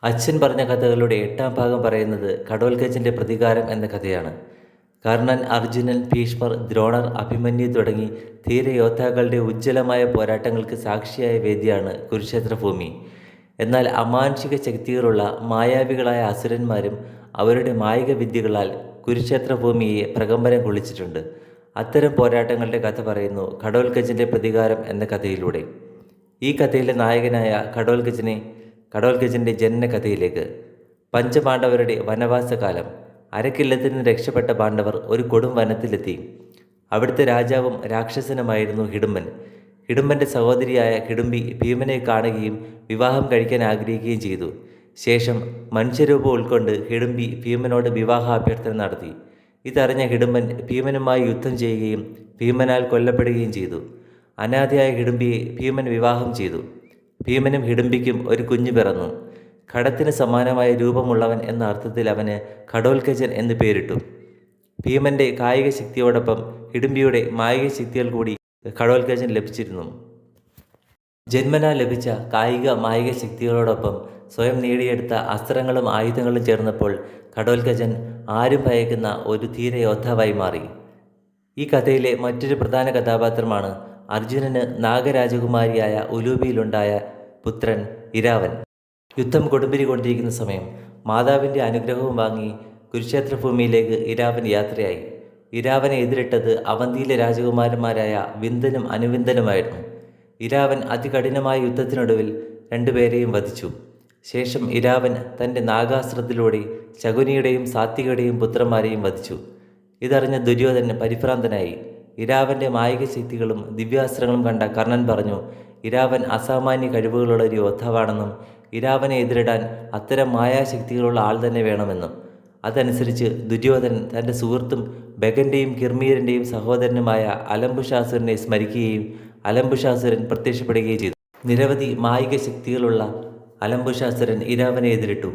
അച്ഛൻ പറഞ്ഞ കഥകളുടെ 8ാം ഭാഗം പറയുന്നത് ഘടോൽക്കച്ചൻ്റെ പ്രതികാരം എന്ന കഥയാണ്. കർണൻ, അർജുനൻ, ഭീഷ്മർ, ദ്രോണർ, അഭിമന്യു തുടങ്ങി ധീരയോദ്ധാക്കളുടെ ഉജ്ജ്വലമായ പോരാട്ടങ്ങൾക്ക് സാക്ഷിയായ വേദിയാണ് കുരുക്ഷേത്രഭൂമി. എന്നാൽ അമാനുഷിക ശക്തികളുള്ള മായാവികളായ അസുരന്മാരും അവരുടെ മായിക വിദ്യകളാൽ കുരുക്ഷേത്രഭൂമിയെ പ്രകമ്പനം കൊള്ളിച്ചിട്ടുണ്ട്. അത്തരം പോരാട്ടങ്ങളുടെ കഥ പറയുന്നു ഘടോൽക്കച്ചൻ്റെ പ്രതികാരം എന്ന കഥയിലൂടെ. ഈ കഥയിലെ നായകനായ ഘടോൽക്കച്ചൻ്റെ ജനന കഥയിലേക്ക്. പഞ്ചപാണ്ഡവരുടെ വനവാസകാലം. അരക്കില്ലത്തിൽ നിന്ന് രക്ഷപ്പെട്ട പാണ്ഡവർ ഒരു കൊടും വനത്തിലെത്തി. അവിടുത്തെ രാജാവും രാക്ഷസനുമായിരുന്നു ഹിഡുമ്പൻ. ഹിഡുമ്പൻ്റെ സഹോദരിയായ ഹിഡുമ്പി ഭീമനെ കാണുകയും വിവാഹം കഴിക്കാൻ ആഗ്രഹിക്കുകയും ചെയ്തു. ശേഷം മനുഷ്യരൂപം ഉൾക്കൊണ്ട് ഹിഡുമ്പി ഭീമനോട് വിവാഹാഭ്യർത്ഥന നടത്തി. ഇതറിഞ്ഞ ഹിഡുമ്പൻ ഭീമനുമായി യുദ്ധം ചെയ്യുകയും ഭീമനാൽ കൊല്ലപ്പെടുകയും ചെയ്തു. അനാഥയായ ഹിഡുമ്പിയെ ഭീമൻ വിവാഹം ചെയ്തു. ഭീമനും ഹിഡുമ്പിക്കും ഒരു കുഞ്ഞു പിറന്നു. ഘടത്തിന് സമാനമായ രൂപമുള്ളവൻ എന്ന അർത്ഥത്തിൽ അവന് ഘടോൽക്കച്ചൻ എന്ന് പേരിട്ടു. ഭീമൻ്റെ കായിക ശക്തിയോടൊപ്പം ഹിഡുമ്പിയുടെ മായിക ശക്തികൾ കൂടി ഘടോൽക്കച്ചൻ ലഭിച്ചിരുന്നു. ജന്മനാ ലഭിച്ച കായിക മായിക ശക്തികളോടൊപ്പം സ്വയം നേടിയെടുത്ത അസ്ത്രങ്ങളും ആയുധങ്ങളും ചേർന്നപ്പോൾ ഘടോൽക്കച്ചൻ ആരും ഭയക്കുന്ന ഒരു ധീരയോദ്ധാവായി മാറി. ഈ കഥയിലെ മറ്റൊരു പ്രധാന കഥാപാത്രമാണ് അർജുനന് നാഗരാജകുമാരിയായ ഉലൂപിയിലുണ്ടായ പുത്രൻ ഇരാവൻ. യുദ്ധം കൊടുമ്പിരി കൊണ്ടിരിക്കുന്ന സമയം മാതാവിൻ്റെ അനുഗ്രഹവും വാങ്ങി കുരുക്ഷേത്രഭൂമിയിലേക്ക് ഇരാവൻ യാത്രയായി. ഇരാവനെ എതിരിട്ടത് അവന്തിയിലെ രാജകുമാരന്മാരായ വിന്ദനും അനുവിന്ദനുമായിരുന്നു. ഇരാവൻ അതികഠിനമായ യുദ്ധത്തിനൊടുവിൽ രണ്ടുപേരെയും വധിച്ചു. ശേഷം ഇരാവൻ തൻ്റെ നാഗാസ്ത്രത്തിലൂടെ ശകുനിയുടെയും സാത്വികയുടെയും പുത്രന്മാരെയും വധിച്ചു. ഇതറിഞ്ഞ ദുര്യോധനൻ പരിഭ്രാന്തനായി. ഇരാവൻ്റെ മായിക ശക്തികളും ദിവ്യാസ്ത്രങ്ങളും കണ്ട കർണൻ പറഞ്ഞു, ഇരാവൻ അസാമാന്യ കഴിവുകളുള്ള ഒരു യോദ്ധാവാണെന്നും ഇരാവനെ എതിരിടാൻ അത്തരം മായാശക്തികളുള്ള ആൾ തന്നെ വേണമെന്നും. അതനുസരിച്ച് ദുര്യോധനൻ തൻ്റെ സുഹൃത്തും ബഗൻ്റെയും കിർമീരൻ്റെയും സഹോദരനുമായ അലംബുഷാസുരനെ സ്മരിക്കുകയും അലംബുഷാസുരൻ പ്രത്യക്ഷപ്പെടുകയും ചെയ്തു. നിരവധി മായിക ശക്തികളുള്ള അലംബുഷാസുരൻ ഇരാവനെ എതിരിട്ടു.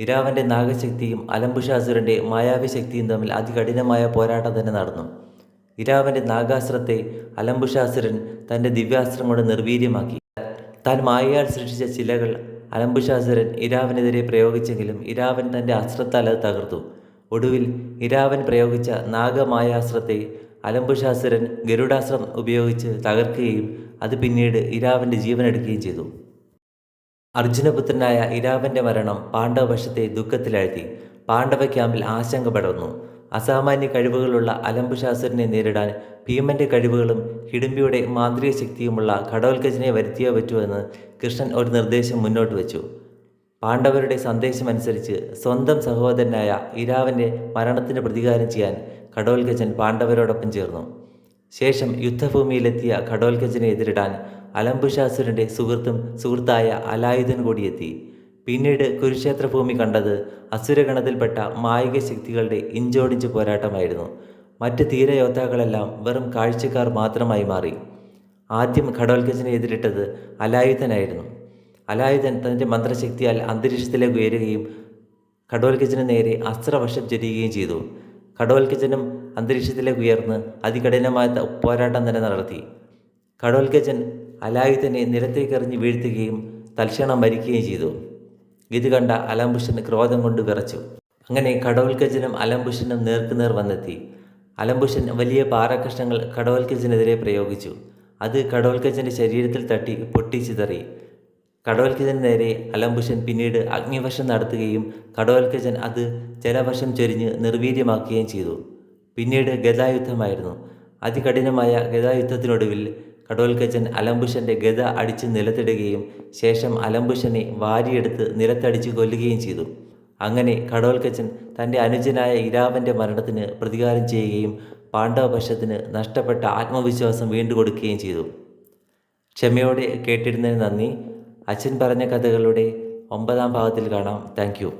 ഇരാവൻ്റെ നാഗശക്തിയും അലംബുഷാസുരൻ്റെ മായാവി ശക്തിയും തമ്മിൽ അതികഠിനമായ പോരാട്ടം തന്നെ നടന്നു. ഇരാവൻ്റെ നാഗാസ്ത്രത്തെ അലംബുഷാസുരൻ തൻ്റെ ദിവ്യാസ്ത്രം കൊണ്ട് നിർവീര്യമാക്കി. താൻ മായയാൽ സൃഷ്ടിച്ച ചിലകൾ അലംബുഷാസുരൻ ഇരാവനെതിരെ പ്രയോഗിച്ചെങ്കിലും ഇരാവൻ തൻ്റെ അസ്ത്രത്താൽ അത് തകർത്തു. ഒടുവിൽ ഇരാവൻ പ്രയോഗിച്ച നാഗമായാസ്ത്രത്തെ അലംബുഷാസുരൻ ഗരുഡാസ്ത്രം ഉപയോഗിച്ച് തകർക്കുകയും അത് പിന്നീട് ഇരാവൻ്റെ ജീവനെടുക്കുകയും ചെയ്തു. അർജുനപുത്രനായ ഇരാവൻ്റെ മരണം പാണ്ഡവപക്ഷത്തെ ദുഃഖത്തിലാഴ്ത്തി. പാണ്ഡവ ക്യാമ്പിൽ ആശങ്ക പടർന്നു. അസാമാന്യ കഴിവുകളുള്ള അലംബുഷാസുരനെ നേരിടാൻ ഭീമൻ്റെ കഴിവുകളും ഹിഡുമ്പിയുടെ മാന്ത്രിക ശക്തിയുമുള്ള ഘടോൽക്കച്ചനെ വരുത്തിയേ പറ്റുമെന്ന് കൃഷ്ണൻ ഒരു നിർദ്ദേശം മുന്നോട്ട് വച്ചു. പാണ്ഡവരുടെ സന്ദേശമനുസരിച്ച് സ്വന്തം സഹോദരനായ ഇരാവൻ്റെ മരണത്തിന് പ്രതികാരം ചെയ്യാൻ ഘടോൽക്കച്ചൻ പാണ്ഡവരോടൊപ്പം ചേർന്നു. ശേഷം യുദ്ധഭൂമിയിലെത്തിയ ഘടോൽക്കച്ചനെ എതിരിടാൻ അലംബുഷാസുരൻ്റെ സുഹൃത്തായ അലായുധൻ കൂടിയെത്തി. പിന്നീട് കുരുക്ഷേത്രഭൂമി കണ്ടത് അസുരഗണത്തിൽപ്പെട്ട മായിക ശക്തികളുടെ ഇഞ്ചോടിഞ്ച് പോരാട്ടമായിരുന്നു. മറ്റ് ധീരയോദ്ധാക്കളെല്ലാം വെറും കാഴ്ചക്കാർ മാത്രമായി മാറി. ആദ്യം ഘടോൽക്കച്ചനെ എതിരിട്ടത് അലായുധനായിരുന്നു. അലായുധൻ തൻ്റെ മന്ത്രശക്തിയാൽ അന്തരീക്ഷത്തിലേക്ക് ഉയരുകയും ഘടോൽക്കച്ചന് നേരെ അസ്ത്രവർഷം ചൊരിയുകയും ചെയ്തു. ഘടോൽക്കച്ചനും അന്തരീക്ഷത്തിലേക്ക് ഉയർന്ന് അതികഠിനമായ പോരാട്ടം തന്നെ നടത്തി. ഘടോൽക്കച്ചൻ അലായുധനെ നിലത്തേക്കെറിഞ്ഞ് വീഴ്ത്തുകയും തൽക്ഷണം മരിക്കുകയും ചെയ്തു. ഇത് കണ്ട അലംബുഷൻ ക്രോധം കൊണ്ട് വിറച്ചു. അങ്ങനെ ഘടോൽക്കച്ചനും അലംബുഷനും നേർക്കുനേർ വന്നെത്തി. അലംബുഷൻ വലിയ പാറക്കഷ്ണങ്ങൾ ഘടോൽക്കച്ചനെതിരെ പ്രയോഗിച്ചു. അത് ഘടോൽക്കച്ചൻ്റെ ശരീരത്തിൽ തട്ടി പൊട്ടിച്ചിതറി. ഘടോൽക്കച്ചന് നേരെ അലംബുഷൻ പിന്നീട് അഗ്നിവർഷം നടത്തുകയും ഘടോൽക്കച്ചൻ അത് ജലവർഷം ചൊരിഞ്ഞ് നിർവീര്യമാക്കുകയും ചെയ്തു. പിന്നീട് ഗദായുദ്ധമായിരുന്നു. അതികഠിനമായ ഗദായുദ്ധത്തിനൊടുവിൽ ഘടോൽക്കച്ചൻ അലംബുഷൻ്റെ ഗദ അടിച്ച് നിലത്തിടുകയും ശേഷം അലംബുഷനെ വാരിയെടുത്ത് നിലത്തടിച്ച് കൊല്ലുകയും ചെയ്തു. അങ്ങനെ ഘടോൽക്കച്ചൻ തൻ്റെ അനുജനായ ഇരാവൻ്റെ മരണത്തിന് പ്രതികാരം ചെയ്യുകയും പാണ്ഡവപക്ഷത്തിന് നഷ്ടപ്പെട്ട ആത്മവിശ്വാസം വീണ്ടുകൊടുക്കുകയും ചെയ്തു. ക്ഷമയോടെ കേട്ടിരുന്നതിന് നന്ദി. അച്ഛൻ പറഞ്ഞ കഥകളുടെ 9ാം ഭാഗത്തിൽ കാണാം. Thank you.